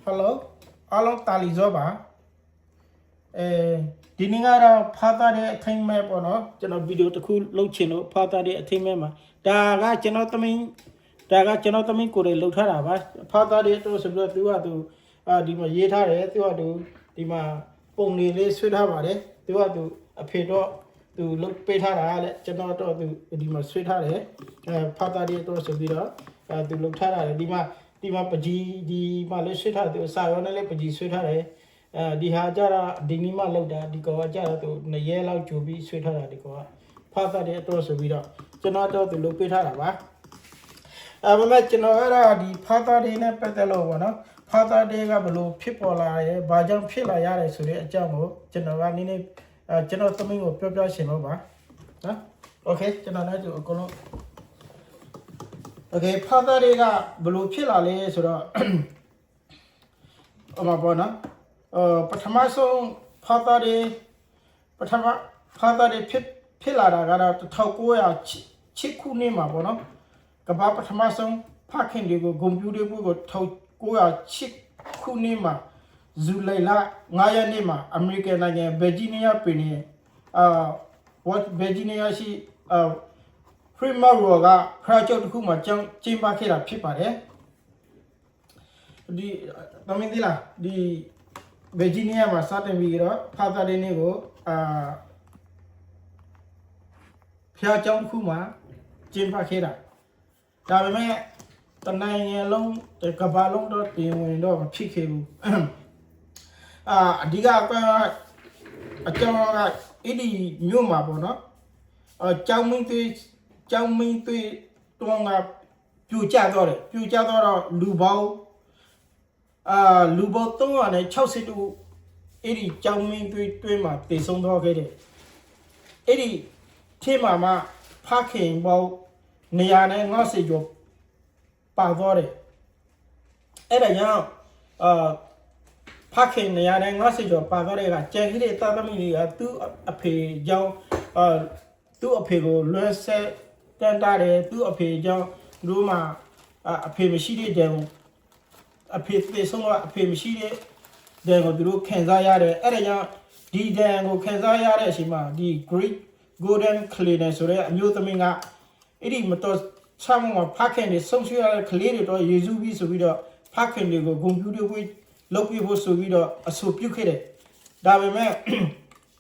Hello, along Talizoba. Diningara Pata de attainment or not, general video to cool low chino, Pata de attainment. Daga genotomy, Daga genotomy could a lotara, Pata de to sublet you are to Dima Yeta, you are to Dima only less with Havare, you are to a pedo to look petara, genoto to Dima sweetheart, Pata de to subida, to lotara, Dima Paji, the Malaysia, the Sayonale Paji sweetheart. Di hajara dinima lauda di kawa jara to na yela chubi sweetheart di kawa pata de to subira chana to to lope thara ba mama chana ara di pata de ne petalo ba no pata de ga blo phit paw la ye ba jaung phit la yare so de a jaung ko chana ga ni ne chana thamin ko pyo pyo shin lo ba ha okay chana na ju akolon okay pata de ga blo phit la le so do ama ba na Patamaso Patari Patama Patari Pilara got to Tokoya Chikunima Bono Gaba Patamason Pakin Digo Gumbude Bugo Tokoya Chikunima Zulela Nayanima American like Virginia Penny what Virginia she Prima Roga Project Kuma Chimba Kira Pipare the Domindila the Virginia was certainly Father de Nego, Pia John Kuma, Jim Pakeda. Dame, the 9 year long, the Cabalon dot the window of a chicken. Diga a general Eddie Numa Bono, a Jaming to Tonga Pujador, Lubao. Luboton and a Chelsea to Eddie Jaming to Twima, they son dog Eddie Timama, Parking Bow, Niana, Nasijo, Pavore. Edda young Parking Niana, Nasijo, Pavore, Jahidi Tadamini, do a pay young, do a pego, less than that, do a pay young, Ruma, a pay machine down. A pay somewhat a pay machine, then go to Kenzaya, Edaya, D. Dango Kenzaya, Shima, the Greek golden cleaners, or a mutaminga. It is matos some of packing the social cleared or Yuzubi so with a packing the computer with Loki was so with a soup you hit it. That we met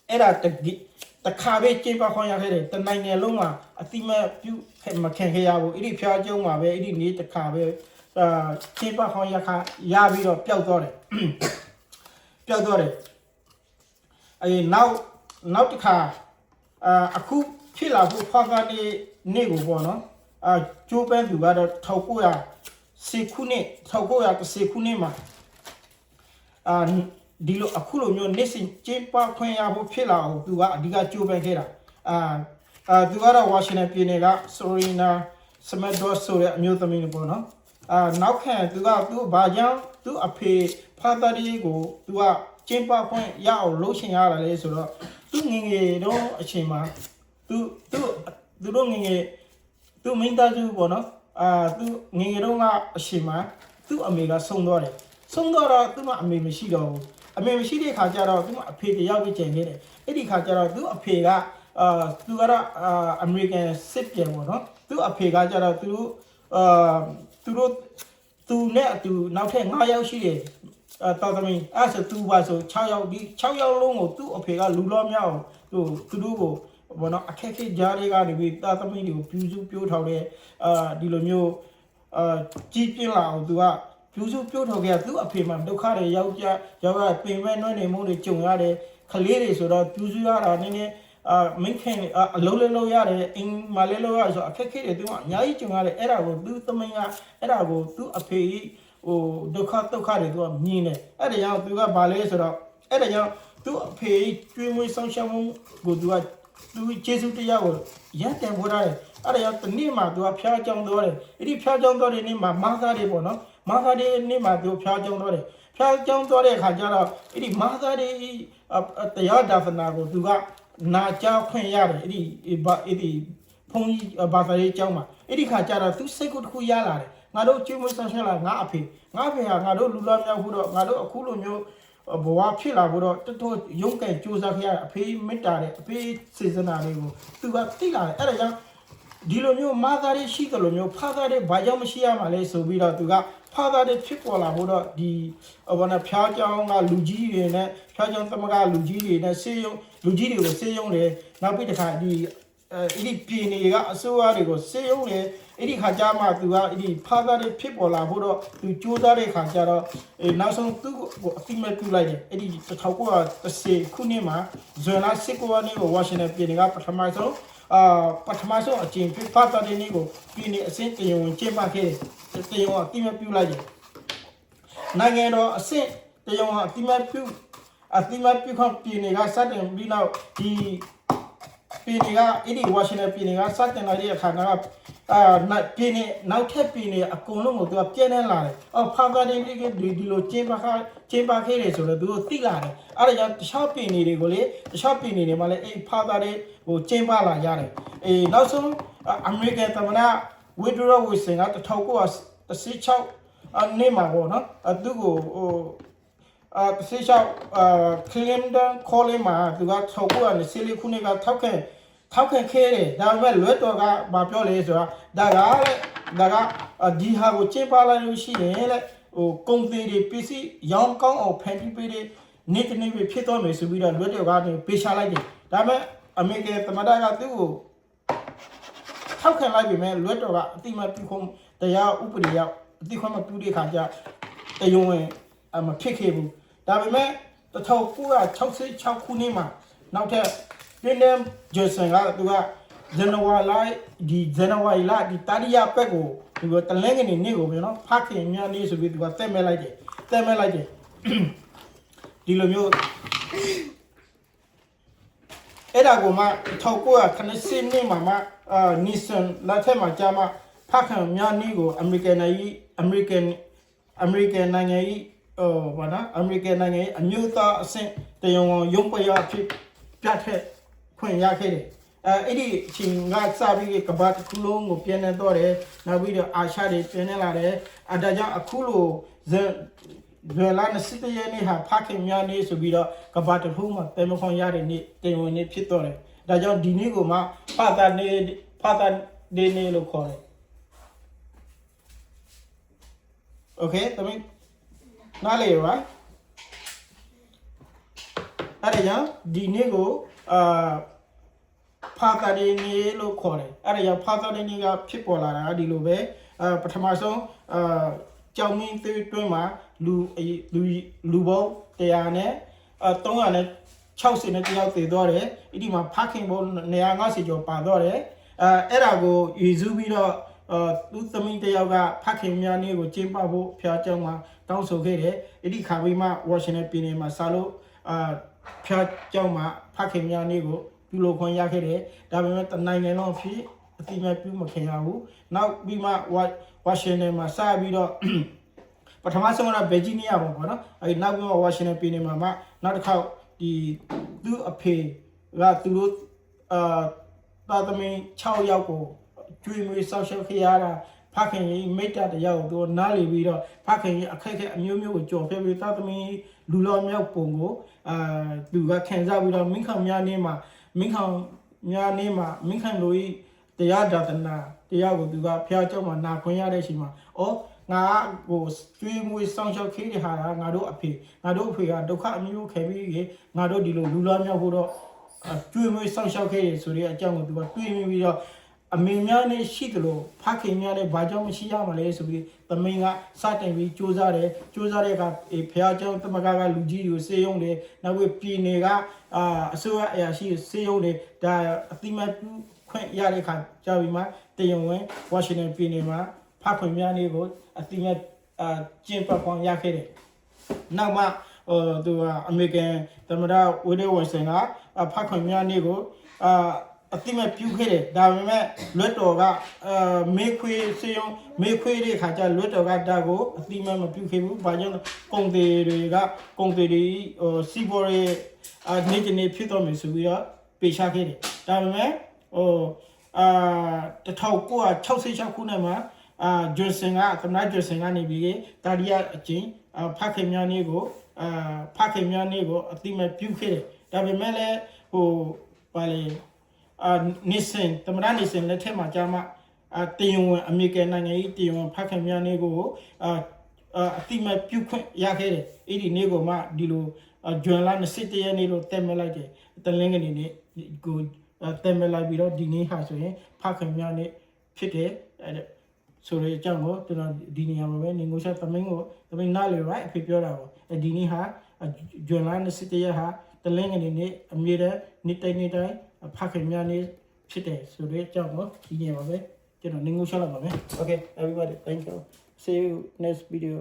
Edda the cabbage chamber on your head, the 9 year loma, a female you had Macanhea, it is Pia Joma, where it need the cabbage. Chamber on your car, Yabi or Pialdore. Pialdore. Now the car, a coup killer who Pagani Nego Bono, Joban to gather Tokoya, Sekune, Tokoya to Sekunema. Dilo Akulo, your Nissin, Chamber Quayabo Pillar, do a Diga Joban Hera. Do other Washington Pinega, Sorina, Samador Soya, Mutamin Bono. Now can do Bajan, do a pay Patari go, do a chamber point yao, lotion yara laser, doing no chima, do minta do bono, do ningedonga shima, do amiga sondore. Sondora do not me machido. A me machide Kajara do a pay the Yawi Jane, Eddie Kajara do a pay do a American sip bono, do a pay Gajara do to net to now take my out she Totami as a 2 was a child long or 2 of Pega Lulom Yao to do one a keke Jariga with Tatami, Puzu Pute, Dilomio, Chipila, do a Puzu Pute, do a payment, do carry Yauja, Java payment on a money Chungare, Kaleris or Puzua, Nene. Making a low yard in Malelo, so a cake, do Yaichunga, Era will do something, Era will do a pay or do cut to carry to a mean. At a young do a ballet, or at a young do a pay, 3 weeks sunshine, go do a do Jesu to Yago. Yet and what I at a young Nima do a Pia John Dore. It is Pia John Dore in my Martha de Bono, Martha de Nima do Pia John Dore. Pia John Dore Hajara, it is Martha de at the yard of Nago do that. Na Chow Queen Yard, it is Pony Battery Jama. It is Hajara, 2 second Huyala, ငါတို့ကျွေးမွေးဆောင်ရှောက်လာငါအဖေဟာငါတို့လူလာမြောက်ဖို့တော့ငါတို့အခုလိုမျိုးဘဝဖြစ်လာဖို့တော့တော်တော်ရုန်းကန်ကြိုးစားခဲ့ရအဖေမေတ္တာနဲ့အဖေစေစနာလေးကိုသူကသိလာတယ်အဲ့ဒါကြောင့်ဒီလိုမျိုးမာသားလေးရှိတယ်လို့မျိုးဖာသားလေးဘာကြောင့်မရှိရမှာလဲဆိုပြီးတော့သူကဖာသားလေးဖြစ်ပေါ်လာဖို့တော့ဒီဘာနဲ့ဖျားကြောင်ကလူကြီးတွေနဲ့ဖျားကြောင်သမဂလူကြီးတွေနဲ့ဆေးရုံလူကြီးတွေကိုဆေးရုံတယ်နောက်ပြီးတခါဒီအဲ့ဒီပြည်နေကအစိုးရတွေကိုဆေးရုံတယ်အဲ့ဒီခါကျမှသူကအဲ့ဒီဖာသားလေးဖြစ်ပေါ်လာဖို့တော့သူကြိုးစားတဲ့ခါကျတော့နောက်ဆုံးသူ့ကိုအတိမတ်ပြုလိုက်တယ်အဲ့ဒီ1930ခုနှစ်မှာဇွန်လ19ရက်နေ့ကိုဝါရှင်တန်ပြည်နယ်ကပထမဆုံးအကျဉ်းပြဖတ်တဲ့နေ့ကိုပြည်နယ်အဆင့်တရားဝင်ကျင်းပခဲ့တယ်တရားဝင်အတိမတ်ပြုလိုက်တယ်နိုင်ငံတော်အဆင့်တရားဝင်အတိမတ်ပြုခွင့်ပြည်နယ်ကစတင်ပြီးနောက်ဒီပြည်နယ်ကအဲ့ဒီဝါရှင်တန်ပြည်နယ်ကစတင်လာတဲ့အခါကပြည်နယ်နောက်ထပ်ပြည်နယ်အကုန်လုံးကိုသူကပြည့်နေလာတယ်ဖာသာတင်ဒီလိုကျင်းပခဲ့တယ်ဆိုတော့သူတို့သိလာတယ်အဲ့ဒါကြောင့်တခြားပြည်နယ်တွေကိုလေတခြားပြည်နယ်တွေမှာလည်းအဲ့ဖာသာတွေဟိုကျင်းပလာရတယ်နောက်ဆုံးအမေရိကန်သမ္မတဝီဒရိုဝီဆင်က1916နှစ်မှာပေါ့နော်သူကိုဟို16ကလင်ဒန်ခေါ်လေးမှာသူက1924ခုနှစ်ကထောက်ခံခဲ့တယ်ဒါပေမဲ့လွတ်တော်ကမပြောလေဆိုတာဒါကဒီဟာကိုကျင်းပလိုက်လို့ရှိရင်လေဟိုကုန်သေးတွေပစ္စည်းရောင်းကောင်းအောင်ဖန်တီးပေးတဲ့နေ့တစ်နေ့ပဲဖြစ်သွားမယ်ဆိုပြီးတော့လွတ်တော်ကနေပေးချလိုက်တယ်ဒါပေမဲ့အမေရိကန်သမ္မတကသူ့ကိုထောက်ခံလိုက်ပြီမဲ့လွတ်တော်ကအတိမတ်ပြုခုံတရားဥပဒေရောက်အတိခွင့်မပြုတဲ့ခါကျတရားဝင်မဖြစ်ခဲ့ဘူးဒါပေမဲ့1966ခုနှစ်မှာနောက်ထပ်ပြည်နယ်ဂျေဆန်ကသူကဇန်နဝါရီလဒီတာရီယာပက်ကိုသူကတလင်းကနေနေ့ကိုပဲနော်ဖခင်များနေ့ဆိုပြီးသူကတက်မဲ့လိုက်တယ်ဒီလိုမျိုးအဲ့ဒါကိုမှ1990နှစ်မှာနီဆန်လက်ထက်မှာကြာမှဖခင်များနေ့ကိုအမေရိကန်နိုင်ငံကြီးဘာနာအမေရိကန်နိုင်ငံရဲ့အမျိုးသားအဆင့်တရားဝင်ရုံးပရဖြစ်ပြတ်ထက်ခွင့်ရခဲ့တယ်အဲ့ဒီအချိန်ကစပြီးကဘာတစ်ခုလုံးကိုပြန်နေတော့တယ်နောက်ပြီးတော့အာရှတွေပြန်နေလာတယ်ဒါကြောင့်အခုလိုဇွန်လ20ရက်နေ့ဟာဖခင်များနေ့ဆိုပြီးတော့ကဘာတစ်ခုမှတဲမခွန်ရတဲ့နေ့တရားဝင်နေ့ဖြစ်တော့တယ်ဒါကြောင့်ဒီနေ့ကိုမှဖာသာနေ့လို့ခေါ်တယ်โอเคသမီးနားလေပါအဲ့ဒါကြောင့်ဒီနေ့ကိုဖာသာဒေနီလို့ခေါ်တယ်အဲ့ဒါကြောင့်ဖာသာဒေနီကဖြစ်ပေါ်လာတာဒီလိုပဲပထမဆုံးကြောင်မင်းသေးတွင်းမှာလူပေါင်း100နဲ့360နဲ့တယောက်တည်သွားတယ်အဲ့ဒီမှာဖခင်ပေါင်း150ကျော်ပါသွားတယ်အဲ့ဒါကိုယူစုပြီးတော့သူသမီးတယောက်ကဖခင်များနေ့ကိုကျင်းပဖို့ဖျားเจ้าမှာတောင်းဆိုခဲ့တယ်အဲ့ဒီခါပြီးမှဝါရှင်တန်ပြည်နယ်မှာစာလို့ဖျားเจ้าမှာဖခင်များနေ့ကိုပြုလုပ်ခွင့်ရခဲ့တယ်ဒါပေမဲ့တနိုင်ငံလုံးအဖြစ်အတိအမှတ်ပြုမခင်ရဘူးနောက်ပြီးမှဝါရှင်တန်မှာစပြီးတော့ပထမဆုံးကဗာဂျီးနီးယားပေါ့နော်အဲဒီနောက်ပြီးမှဝါရှင်တန်ပြည်နယ်မှာနောက်တစ်ခေါက်ဒီသူ့အဖေကသူတို့သားသမီး6ယောက်ကိုကျွေးမွေးဆောက်ရှောက်ခဲ့ရတာဖခင်ကြီးမိတ္တတရားကိုသူနားလည်ပြီးတော့ဖခင်ကြီးအခက်အခဲအမျိုးမျိုးကိုကြော်ပြပြီးသားသမီးလူလောမြောက်ပုံကိုသူကခံစားပြီးတော့မင်းခံများနေမှာမင်းခံတို့ဤတရားဒါသနာတရားကိုသူကဖျားเจ้าမှာနာခွင့်ရတဲ့အချိန်မှာငါကိုကျွေးမွေးဆောင်ရှောက်ခဲ့တဲ့ဟာကငါတို့အဖေကဒုက္ခအမျိုးခဲပြီးငါတို့ဒီလိုလူလောမြောက်ဖို့တော့ကျွေးမွေးဆောင်ရှောက်ခဲ့ရဆိုတဲ့အကြောင်းကိုသူကတွေးပြီးတော့အမေများနဲ့ရှိတယ်လို့ဖခင်များနဲ့ဘာကြောင့်မရှိရမလဲဆိုပြီးသမင်ကစတင်ပြီးစူးစမ်းတဲ့အခါဖះเจ้าတမကလူကြီးတွေကိုစေယုံတယ်နောက်ပြီးပြည်နယ်ကအစိုးရအရာရှိစေယုံတယ်ဒါအတိမတ်ခွင့်ရတဲ့အခါကြာပြီးမှတရားဝင်ဝါရှင်တန်ပြည်နယ်မှာဖခင်များနေ့ကိုအတိမတ်ကျင်းပခွင့်ရခဲ့တယ်နောက်မှသူကအမေရိကန်သမ္မတဝီဒရိုဝီဆန်ကဖခင်များနေ့ကိုအတိမတ်ပြုခဲ့တယ်ဒါပေမဲ့လွတ်တော်ကမေခွေတဲ့ခါကျလွတ်တော်ကဒါကိုအတိမတ်မပြုခဲ့ဘူးဘာကြောင့်ကုန်သေးတွေစီဘော်ရီနေ့တနေ့ဖြစ်တော့မယ်ဆိုပြီးတော့ပေးချခဲ့တယ်ဒါပေမဲ့1966ခုနှစ်မှာ ဂျွန်ဆင်ကသမ္မတဂျွန်ဆင်ကနေပြီးတာရီယာအချင်းဖခင်များနေကိုဖခင်များနေကိုအတိမပြုခဲ့တယ်ဒါပေမဲ့လည်းဟိုပါလေနေစင်သမ္မတနေစင်လက်ထက်မှာကြာမှတယုံဝင်အမေရိကန်နိုင်ငံကြီးတယုံဝင်ဖခင်များနေကိုအတိမပြုခွင့်ရခဲ့တယ်အဲ့ဒီနေ့ကိုမှဒီလိုဂျွန်လာ21ရက်နေ့လို့တက်မဲ့လိုက်တယ်တလင်းကနေနေ့ကိုတက်မဲ့လိုက်ပြီးတော့ဒီနေ့ဟာဆိုရင်ဖခင်များနေဖြစ်တယ်ဆိုတဲ့အကြောင်းကိုကျွန်တော်ဒီနေရာမှာပဲနေငိုရှာသမင်းကိုသမင်းနားလေရိုက်အဖေပြောတာပေါ့ဒီနေ့ဟာဂျွန်လာ21ရက်ဟာတလင်းကနေနေ့အမြဲတမ်းနေ့တိုင်းဖခင်များနေဖြစ်တယ်ဆိုတဲ့အကြောင်းကိုဒီနေရာမှာပဲကျွန်တော်နေငိုရှာလာပါမယ် Okay everybody thank you see you next video